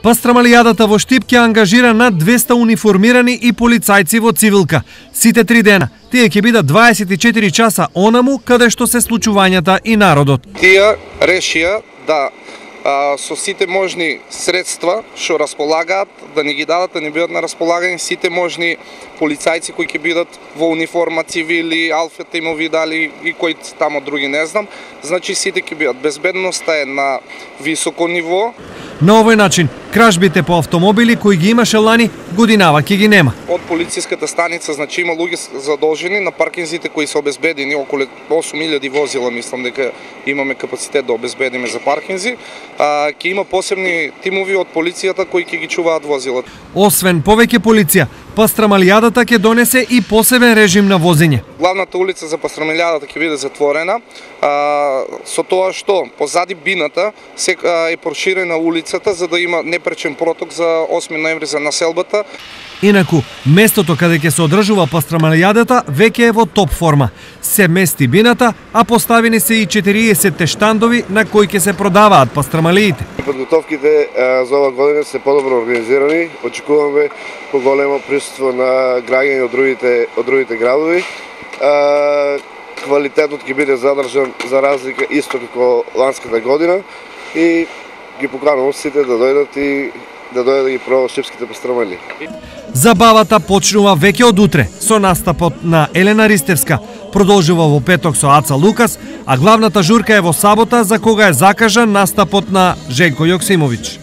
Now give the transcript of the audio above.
Пастрамалијадата во Штип ќе ангажира над 200 униформирани и полицајци во цивилка. Сите 3 дена. Тие ќе бидат 24 часа онаму каде што се случувањата и народот. Тие решија да со сите можни средства што располагаат, да не ги дадат, да не бидат на располагање сите можни полицајци кои ќе бидат во униформа, цивили, алфата им видали и кои тамо други не знам. Значи сите ќе бидат. Безбедноста е на високо ниво. На овој начин, кражбите по автомобили кои ги имаше лани, годинава ќе ги нема. Од полицијската станица, значи има луѓе задолжени на паркинзите кои се обезбедени, околу 8000 возила, мислам дека имаме капацитет да обезбедиме за паркинзи. Ќе има посебни тимови од полицијата кои ќе ги чуваат возилата. Освен повеќе полиција, Пастрамалијадата ќе донесе и посебен режим на возење. Главната улица за Пастрамалијадата ќе биде затворена, со тоа што позади бината е проширена улицата за да има непречен проток за 8 ноември за населбата. Инаку, местото каде ќе се одржува Пастрамалијадата веќе е во топ форма. Се мести бината, а поставени се и 40 штандови на кои ќе се продаваат пастрамалиите. Подготовките за ова година се подобро организирани. Очекуваме поголемо присуство на граѓани од другите градови. Квалитетот ќе биде задржан за разлика исто како ланската година и ги поканувам сите да дојдат да ги пробат штипските пастрамали. Забавата почнува веќе од утре со настапот на Елена Ристевска, продолжува во петок со Аца Лукас, а главната журка е во сабота за кога е закажан настапот на Желко Јоксимовиќ.